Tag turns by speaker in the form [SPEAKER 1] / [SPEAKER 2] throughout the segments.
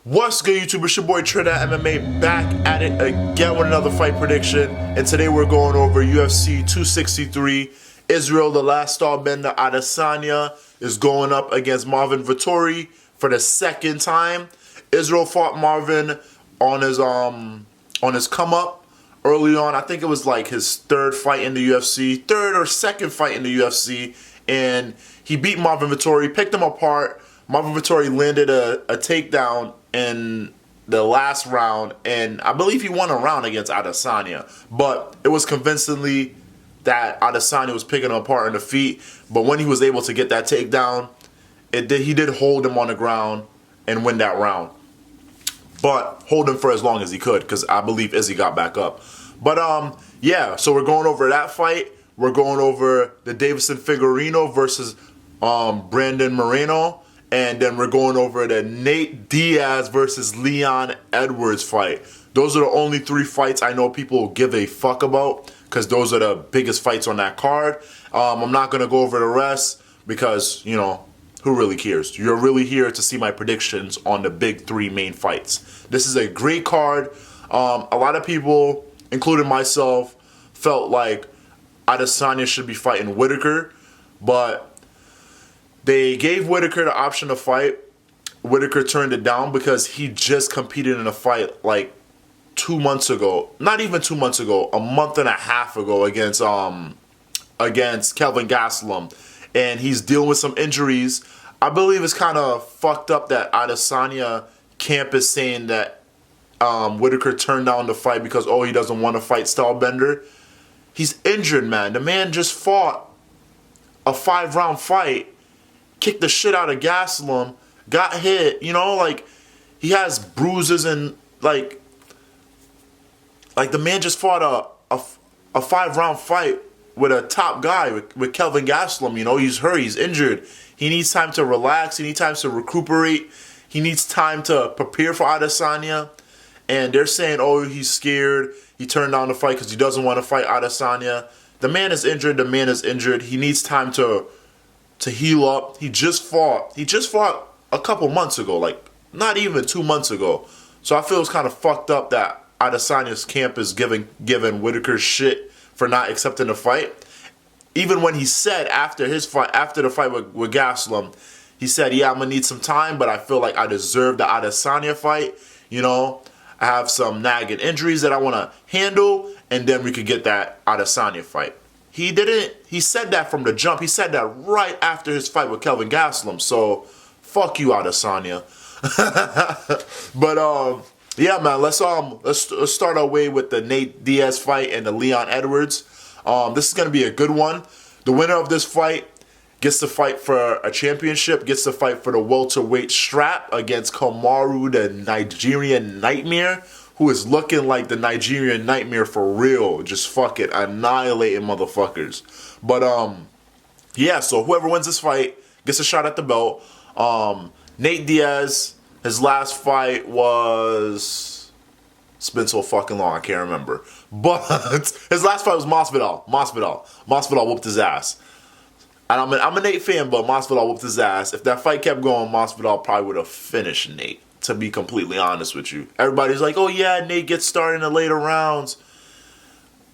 [SPEAKER 1] What's good, YouTube? It's your boy Trinidad MMA back at it again with another fight prediction. And today we're going over UFC 263. Israel, the last starbender, Adesanya, is going up against Marvin Vettori for the second time. Israel fought Marvin on his come up early on. I think it was like his third fight in the UFC, third or second fight in the UFC, and he beat Marvin Vettori, picked him apart. Marvin Vettori landed a takedown in the last round, and I believe he won a round against Adesanya, but it was convincingly that Adesanya was picking him apart in the feet. But when he was able to get that takedown, he did hold him on the ground and win that round, but hold him for as long as he could, because I believe Izzy got back up. But yeah, so we're going over that fight. We're going over the Davison Figuerino versus Brandon Moreno. And then we're going over the Nate Diaz versus Leon Edwards fight. Those are the only three fights I know people give a fuck about, because those are the biggest fights on that card. I'm not going to go over the rest because, you know, who really cares? You're really here to see my predictions on the big three main fights. This is a great card. A lot of people, including myself, felt like Adesanya should be fighting Whitaker, but they gave Whitaker the option to fight. Whitaker turned it down because he just competed in a fight like 2 months ago. Not even 2 months ago, a month and a half ago against Kelvin Gastelum. And he's dealing with some injuries. I believe it's kind of fucked up that Adesanya camp is saying that Whitaker turned down the fight because, oh, he doesn't want to fight Stylebender. He's injured, man. The man just fought a 5-round fight, kicked the shit out of Gastelum, got hit, you know, like, he has bruises and, like the man just fought a 5-round fight with a top guy, with Kelvin Gastelum, you know, he's hurt, he's injured. He needs time to relax, he needs time to recuperate, he needs time to prepare for Adesanya, and they're saying, oh, he's scared, he turned down the fight because he doesn't want to fight Adesanya. The man is injured, he needs time to heal up. He just fought a couple months ago, like not even 2 months ago. So I feel it's kind of fucked up that Adesanya's camp is giving Whitaker shit for not accepting the fight. Even when he said after the fight with Gastelum, he said, yeah, I'm gonna need some time, but I feel like I deserve the Adesanya fight. You know, I have some nagging injuries that I want to handle, and then we could get that Adesanya fight. He didn't. He said that from the jump. He said that right after his fight with Kelvin Gastelum. So, fuck you, Adesanya. But yeah, man. Let's start our way with the Nate Diaz fight and the Leon Edwards. This is gonna be a good one. The winner of this fight gets to fight for a championship. Gets to fight for the welterweight strap against Kamaru, the Nigerian Nightmare, who is looking like the Nigerian Nightmare for real. Just fucking annihilating motherfuckers. But, yeah, so whoever wins this fight gets a shot at the belt. Nate Diaz, his last fight was... It's been so fucking long, I can't remember. But his last fight was Masvidal. Masvidal whooped his ass. And I'm a Nate fan, but Masvidal whooped his ass. If that fight kept going, Masvidal probably would have finished Nate, to be completely honest with you. Everybody's like, oh yeah, Nate gets started in the later rounds.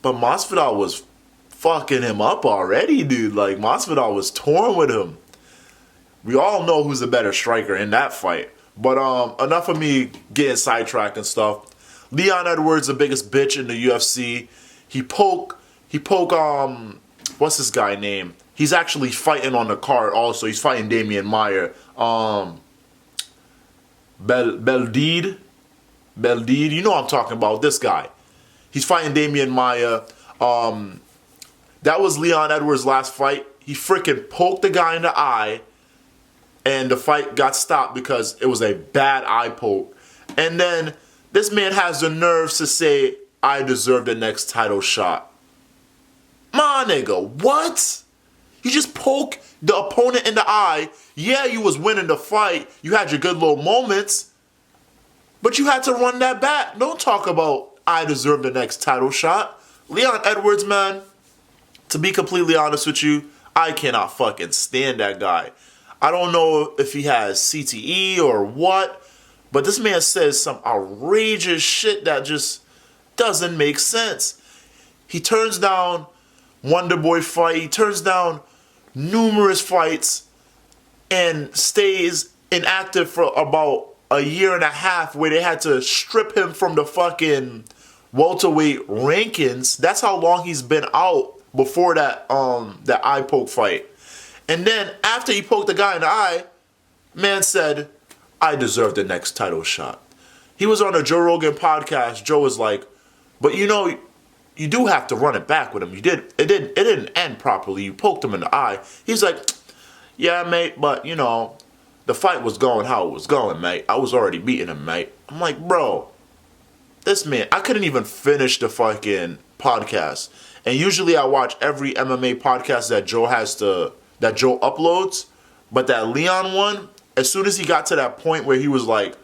[SPEAKER 1] But Masvidal was fucking him up already, dude. Like, Masvidal was torn with him. We all know who's the better striker in that fight. But enough of me getting sidetracked and stuff. Leon Edwards, the biggest bitch in the UFC. He poke, what's this guy name? He's actually fighting on the card also. He's fighting Damian Maia. Beldid, you know what I'm talking about, this guy. He's fighting Damian Maia. That was Leon Edwards' last fight. He freaking poked the guy in the eye, and the fight got stopped because it was a bad eye poke. And then this man has the nerves to say, I deserve the next title shot. My nigga, what? You just poke the opponent in the eye. Yeah, you was winning the fight. You had your good little moments. But you had to run that back. Don't talk about, I deserve the next title shot. Leon Edwards, man, to be completely honest with you, I cannot fucking stand that guy. I don't know if he has CTE or what, But this man says some outrageous shit that just doesn't make sense. He turns down Wonder Boy fight. He turns down numerous fights and stays inactive for about a year and a half, where they had to strip him from the fucking welterweight rankings. That's how long he's been out before that eye poke fight. And then after he poked the guy in the eye, man said, I deserve the next title shot. He was on a Joe Rogan podcast. Joe was like, but you know, you do have to run it back with him. It didn't end properly. You poked him in the eye. He's like, yeah, mate, but you know, the fight was going how it was going, mate. I was already beating him, mate. I'm like, bro, this man, I couldn't even finish the fucking podcast. And usually I watch every MMA podcast that Joe uploads. But that Leon one, as soon as he got to that point where he was like,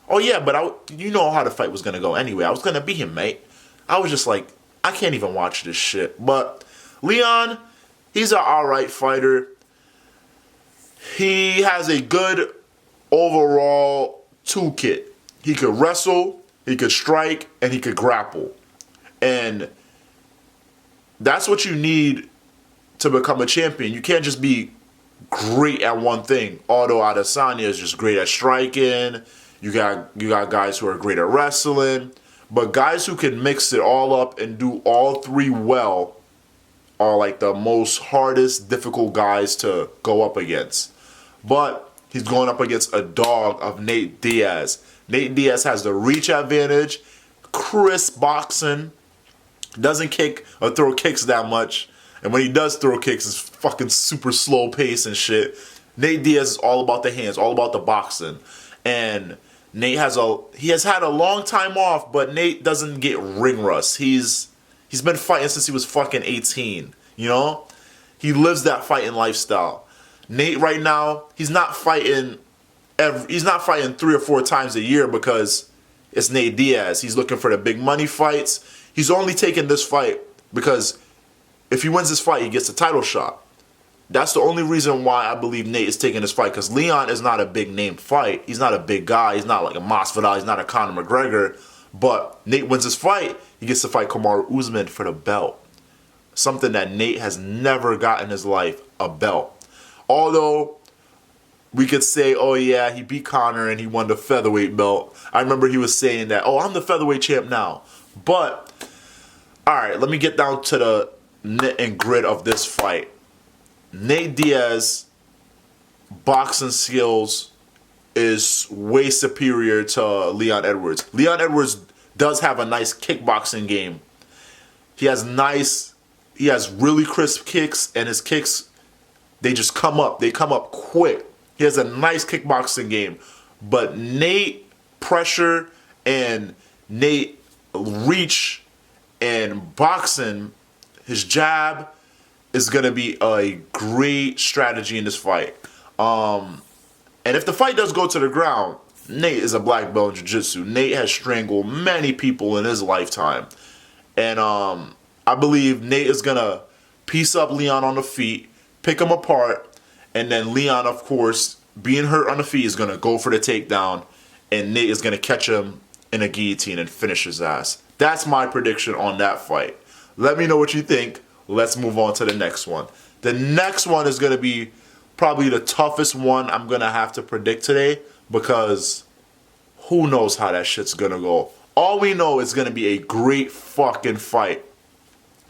[SPEAKER 1] oh yeah, but you know how the fight was going to go anyway. I was going to beat him, mate. I was just like, I can't even watch this shit. But Leon, he's an alright fighter. He has a good overall toolkit. He could wrestle, he could strike, and he could grapple. And that's what you need to become a champion. You can't just be great at one thing. Although Adesanya is just great at striking. You got guys who are great at wrestling. But guys who can mix it all up and do all three well are like the most hardest, difficult guys to go up against. But he's going up against a dog of Nate Diaz. Nate Diaz has the reach advantage, crisp boxing, doesn't kick or throw kicks that much. And when he does throw kicks, it's fucking super slow pace and shit. Nate Diaz is all about the hands, all about the boxing. And Nate has had a long time off, but Nate doesn't get ring rust. He's been fighting since he was fucking 18, you know? He lives that fighting lifestyle. Nate right now, he's not fighting 3 or 4 times a year because it's Nate Diaz. He's looking for the big money fights. He's only taking this fight because if he wins this fight, he gets a title shot. That's the only reason why I believe Nate is taking this fight, because Leon is not a big name fight. He's not a big guy. He's not like a Masvidal. He's not a Conor McGregor. But Nate wins this fight, he gets to fight Kamaru Usman for the belt. Something that Nate has never got in his life, a belt. Although we could say, oh yeah, he beat Conor and he won the featherweight belt. I remember he was saying that, oh, I'm the featherweight champ now. But, alright, let me get down to the nit and grit of this fight. Nate Diaz boxing skills is way superior to Leon Edwards. Leon Edwards does have a nice kickboxing game. He has really crisp kicks, and his kicks, they just come up. They come up quick. He has a nice kickboxing game. But Nate pressure and Nate reach and boxing, his jab is going to be a great strategy in this fight. And if the fight does go to the ground, Nate is a black belt in jiu-jitsu. Nate has strangled many people in his lifetime. And I believe Nate is going to piece up Leon on the feet, pick him apart, and then Leon, of course, being hurt on the feet, is going to go for the takedown, and Nate is going to catch him in a guillotine and finish his ass. That's my prediction on that fight. Let me know what you think. Let's move on to the next one. The next one is going to be probably the toughest one I'm going to have to predict today, because who knows how that shit's going to go. All we know is going to be a great fucking fight.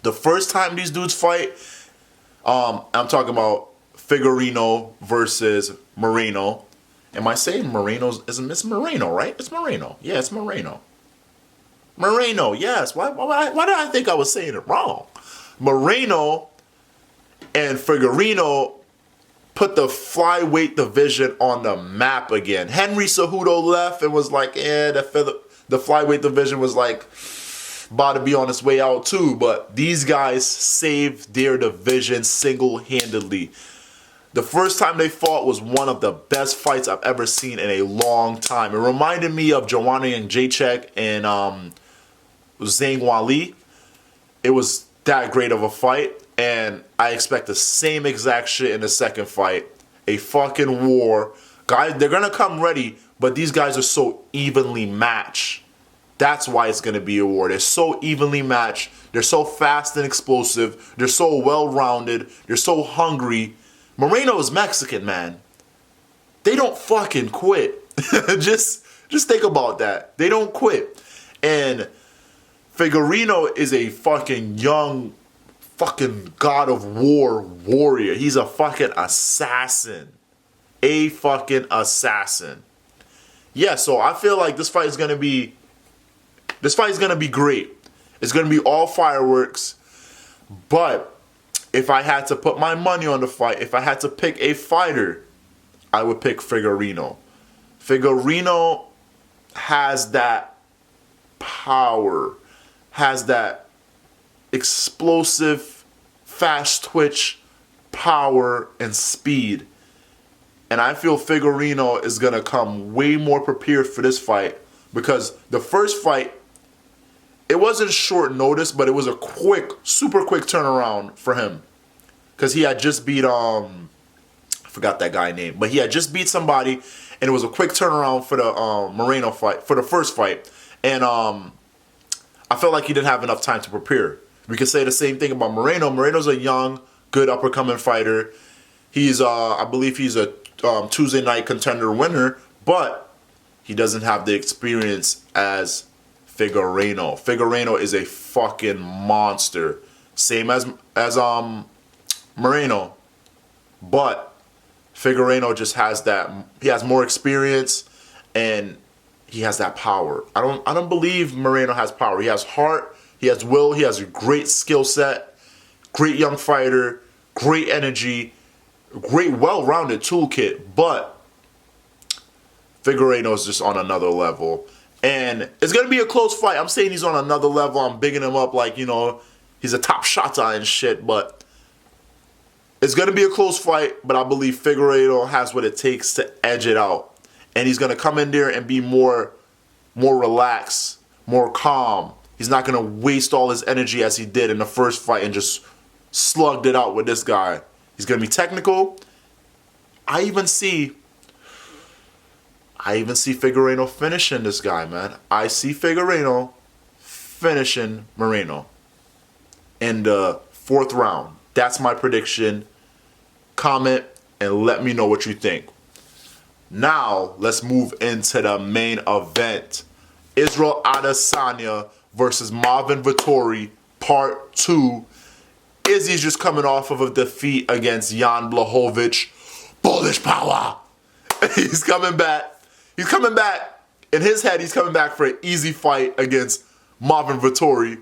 [SPEAKER 1] The first time these dudes fight, I'm talking about Figuerino versus Moreno. Am I saying Moreno's? It's Moreno, right? It's Moreno. Yeah, it's Moreno. Moreno, yes. Why did I think I was saying it wrong? Moreno and Figuerino put the flyweight division on the map again. Henry Cejudo left and was like, the flyweight division was like about to be on its way out too. But these guys saved their division single-handedly. The first time they fought was one of the best fights I've ever seen in a long time. It reminded me of Joanna Jacek and Zhang Weili. It was that great of a fight, and I expect the same exact shit in the second fight. A fucking war. Guys, they're going to come ready, but these guys are so evenly matched. That's why it's going to be a war. They're so evenly matched. They're so fast and explosive. They're so well-rounded. They're so hungry. Moreno is Mexican, man. They don't fucking quit. Just think about that. They don't quit. And Figuerino is a fucking young fucking God of War warrior. He's a fucking assassin. A fucking assassin. Yeah, so I feel like this fight is going to be great. It's going to be all fireworks. But if I had to put my money on the fight, if I had to pick a fighter, I would pick Figuerino. Figuerino has that power, has that explosive, fast twitch power and speed. And I feel Figuerino is going to come way more prepared for this fight, because the first fight, it wasn't short notice, but it was a quick, super quick turnaround for him. Because he had just beat, I forgot that guy's name, but he had just beat somebody, and it was a quick turnaround for the Moreno fight, for the first fight. And I felt like he didn't have enough time to prepare. We could say the same thing about Moreno. Moreno's a young, good up-and-coming fighter. He's, I believe he's a Tuesday night contender winner, but he doesn't have the experience as Figuerino. Figuerino is a fucking monster. Same as Moreno. But Figuerino just has that, he has more experience and he has that power. I don't believe Moreno has power. He has heart, he has will, he has a great skill set, great young fighter, great energy, great well-rounded toolkit, but Figueiredo is just on another level. And it's going to be a close fight. I'm saying he's on another level. I'm bigging him up like, you know, he's a top shotter and shit, but it's going to be a close fight, but I believe Figueiredo has what it takes to edge it out. And he's going to come in there and be more relaxed, more calm. He's not going to waste all his energy as he did in the first fight and just slugged it out with this guy. He's going to be technical. I even see Figueiredo finishing this guy, man. I see Figueiredo finishing Moreno in the 4th round. That's my prediction. Comment and let me know what you think. Now, let's move into the main event. Israel Adesanya versus Marvin Vettori, Part 2. Izzy's just coming off of a defeat against Jan Blachowicz. Bullish power! He's coming back. He's coming back. In his head, he's coming back for an easy fight against Marvin Vettori.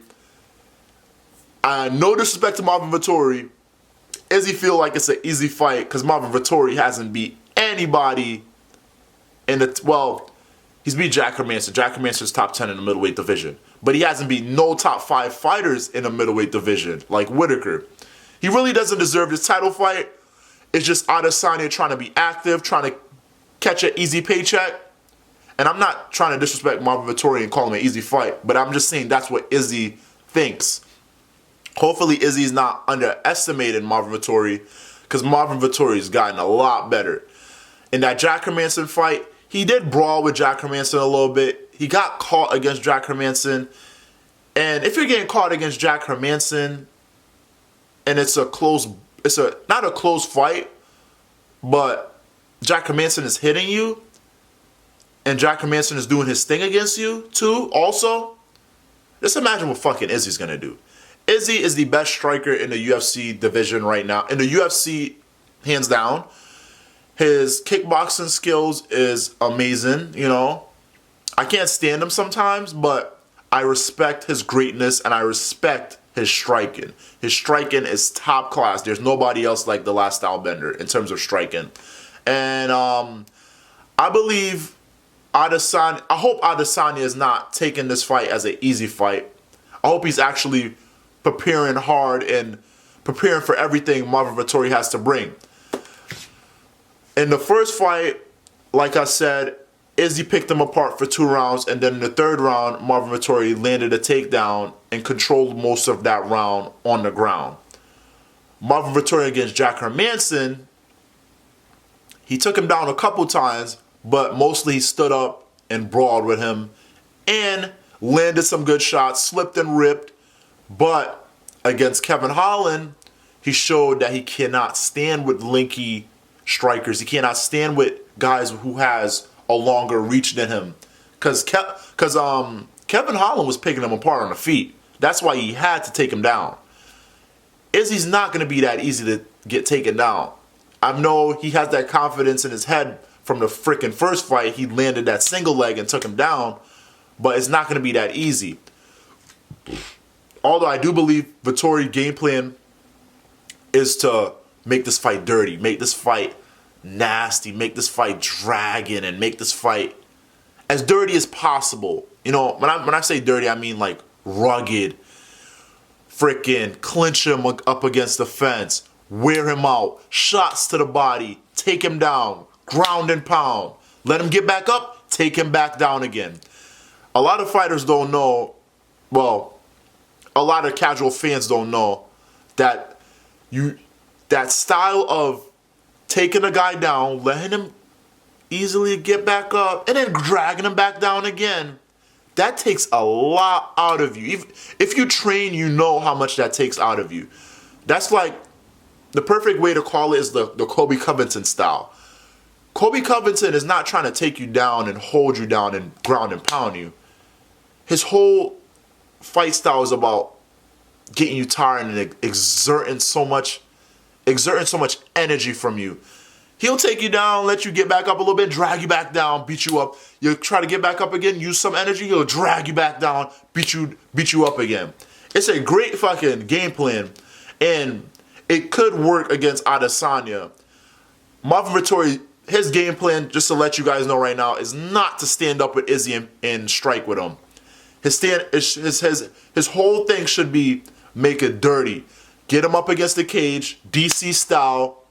[SPEAKER 1] No disrespect to Marvin Vettori. Izzy feel like it's an easy fight because Marvin Vettori hasn't beat anybody in the, well, he's beat Jack Hermanson. Jack Hermanson's top 10 in the middleweight division. But he hasn't beat no top 5 fighters in the middleweight division, like Whitaker. He really doesn't deserve this title fight. It's just Adesanya trying to be active, trying to catch an easy paycheck. And I'm not trying to disrespect Marvin Vettori and call him an easy fight, but I'm just saying that's what Izzy thinks. Hopefully Izzy's not underestimating Marvin Vettori, because Marvin Vettori's gotten a lot better. In that Jack Hermanson fight, he did brawl with Jack Hermanson a little bit. He got caught against Jack Hermanson. And if you're getting caught against Jack Hermanson and it's not a close fight, but Jack Hermanson is hitting you and Jack Hermanson is doing his thing against you too also, just imagine what fucking Izzy's going to do. Izzy is the best striker in the UFC division right now. In the UFC, hands down. His kickboxing skills is amazing, you know. I can't stand him sometimes, but I respect his greatness and I respect his striking. His striking is top class. There's nobody else like the last stylebender in terms of striking. And I believe I hope Adesanya is not taking this fight as an easy fight. I hope he's actually preparing hard and preparing for everything Marvin Vettori has to bring. In the first fight, like I said, Izzy picked him apart for 2 rounds, and then in the 3rd round, Marvin Vettori landed a takedown and controlled most of that round on the ground. Marvin Vettori against Jack Hermanson, he took him down a couple times, but mostly he stood up and brawled with him and landed some good shots, slipped and ripped. But against Kevin Holland, he showed that he cannot stand with linky strikers. He cannot stand with guys who has a longer reach than him. Because Kevin Holland was picking him apart on the feet. That's why he had to take him down. Izzy's not going to be that easy to get taken down. I know he has that confidence in his head from the freaking first fight. He landed that single leg and took him down. But it's not going to be that easy. Although I do believe Vettori's game plan is to make this fight dirty, make this fight nasty, make this fight dragging, and make this fight as dirty as possible. You know, when I say dirty, I mean like rugged, freaking clinch him up against the fence, wear him out, shots to the body, take him down, ground and pound, let him get back up, take him back down again. A lot of fighters don't know, well, a lot of casual fans don't know that that style of taking a guy down, letting him easily get back up, and then dragging him back down again, that takes a lot out of you. If you train, you know how much that takes out of you. That's like, the perfect way to call it is the Kobe Covington style. Kobe Covington is not trying to take you down and hold you down and ground and pound you. His whole fight style is about getting you tired and exerting so much energy from you. He'll take you down, let you get back up a little bit, drag you back down, beat you up. You'll try to get back up again, use some energy, he'll drag you back down, beat you up again. It's a great fucking game plan, and it could work against Adesanya. Marvin Vettori, his game plan, just to let you guys know right now, is not to stand up with Izzy and strike with him. His whole thing should be make it dirty. Get him up against the cage, DC style,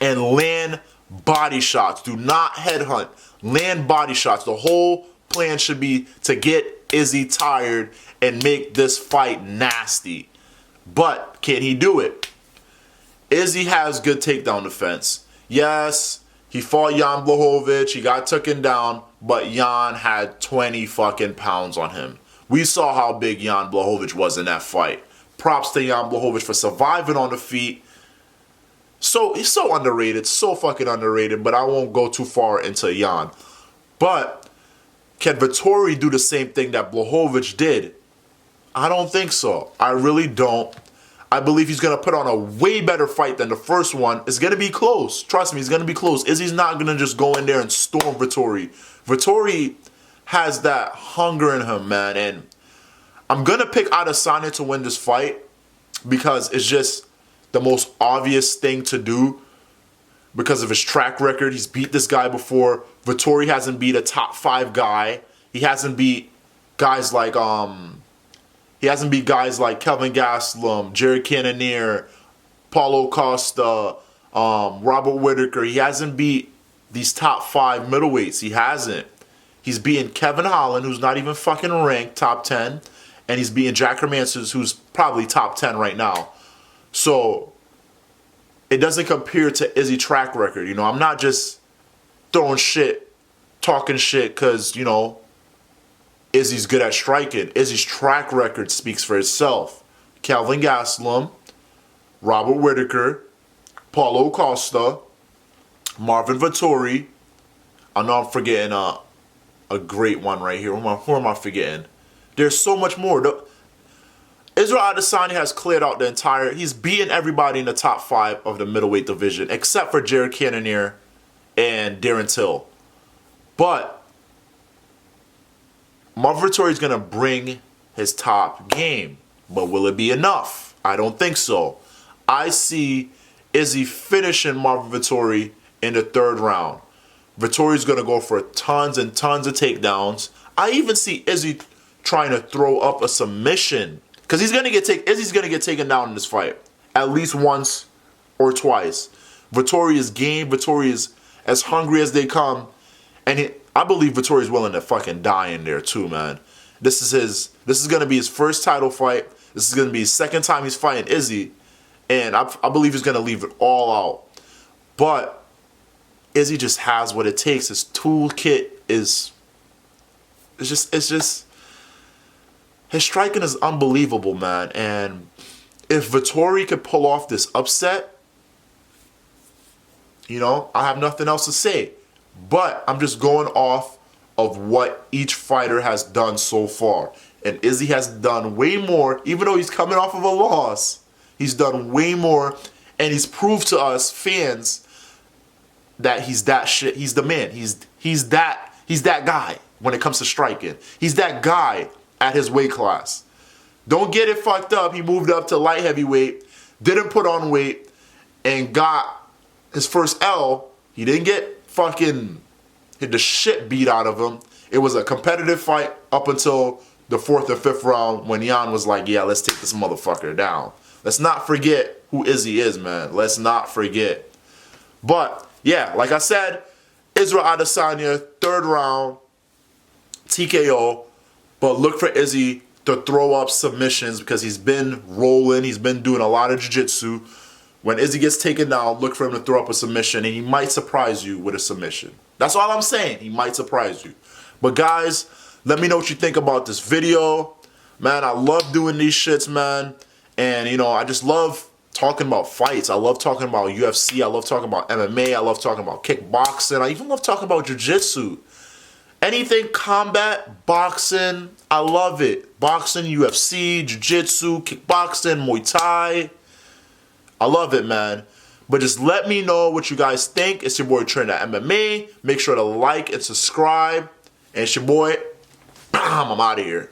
[SPEAKER 1] and land body shots. Do not headhunt. Land body shots. The whole plan should be to get Izzy tired and make this fight nasty. But can he do it? Izzy has good takedown defense. Yes, he fought Jan Blachowicz. He got taken down, but Jan had 20 fucking pounds on him. We saw how big Jan Blachowicz was in that fight. Props to Jan Blachowicz for surviving on the feet. So he's so underrated, so fucking underrated, but I won't go too far into Jan. But can Vettori do the same thing that Blachowicz did? I don't think so. I really don't. I believe he's going to put on a way better fight than the first one. It's going to be close. Trust me, it's going to be close. Izzy's not going to just go in there and storm Vettori. Vettori has that hunger in him, man. And I'm going to pick Adesanya to win this fight because it's just the most obvious thing to do because of his track record. He's beat this guy before. Vettori hasn't beat a top 5 guy. He hasn't beat guys like Kelvin Gastelum, Jared Cannonier, Paulo Costa, Robert Whittaker. He hasn't beat these top 5 middleweights. He hasn't. He's beaten Kevin Holland, who's not even fucking ranked top 10, and he's beaten Jack Hermanson, who's probably top 10 right now. So it doesn't compare to Izzy's track record. You know, I'm not just throwing shit, talking shit because, you know, Izzy's good at striking. Izzy's track record speaks for itself. Kelvin Gastelum, Robert Whittaker, Paulo Costa, Marvin Vettori. I know I'm forgetting a great one right here. Who am I forgetting? There's so much more. Israel Adesanya has cleared out the entire... He's beaten everybody in the top 5 of the middleweight division, except for Jared Cannonier and Darren Till. But Marvin Vettori is going to bring his top game. But will it be enough? I don't think so. I see Izzy finishing Marvin Vettori in the 3rd round. Vettori's going to go for tons and tons of takedowns. I even see Izzy trying to throw up a submission. Because Izzy's going to get taken down in this fight. At least once or twice. Vettori is game. Vettori is as hungry as they come. And I believe Vettori is willing to fucking die in there too, man. This is going to be his first title fight. This is going to be his 2nd time he's fighting Izzy. And I believe he's going to leave it all out. But Izzy just has what it takes. His toolkit is, it's just, his striking is unbelievable, man. And if Vettori could pull off this upset, you know, I have nothing else to say. But I'm just going off of what each fighter has done so far. And Izzy has done way more, even though he's coming off of a loss. He's done way more, and he's proved to us fans that he's that shit. He's the man. He's that guy when it comes to striking. He's that guy at his weight class. Don't get it fucked up. He moved up to light heavyweight, didn't put on weight, and got his first L. He didn't get fucking hit the shit beat out of him. It was a competitive fight up until the 4th or 5th round when Jan was like, yeah, let's take this motherfucker down. Let's not forget who Izzy is, man. Let's not forget. But, yeah, like I said, Israel Adesanya, 3rd round, TKO. But look for Izzy to throw up submissions because he's been rolling. He's been doing a lot of jiu-jitsu. When Izzy gets taken down, look for him to throw up a submission, and he might surprise you with a submission. That's all I'm saying. He might surprise you. But, guys, let me know what you think about this video. Man, I love doing these shits, man. And, you know, I just love talking about fights. I love talking about UFC. I love talking about MMA. I love talking about kickboxing. I even love talking about jiu-jitsu. Anything combat, boxing, I love it. Boxing, UFC, jiu-jitsu, kickboxing, Muay Thai. I love it, man. But just let me know what you guys think. It's your boy Trent at MMA. Make sure to like and subscribe. And it's your boy, I'm out of here.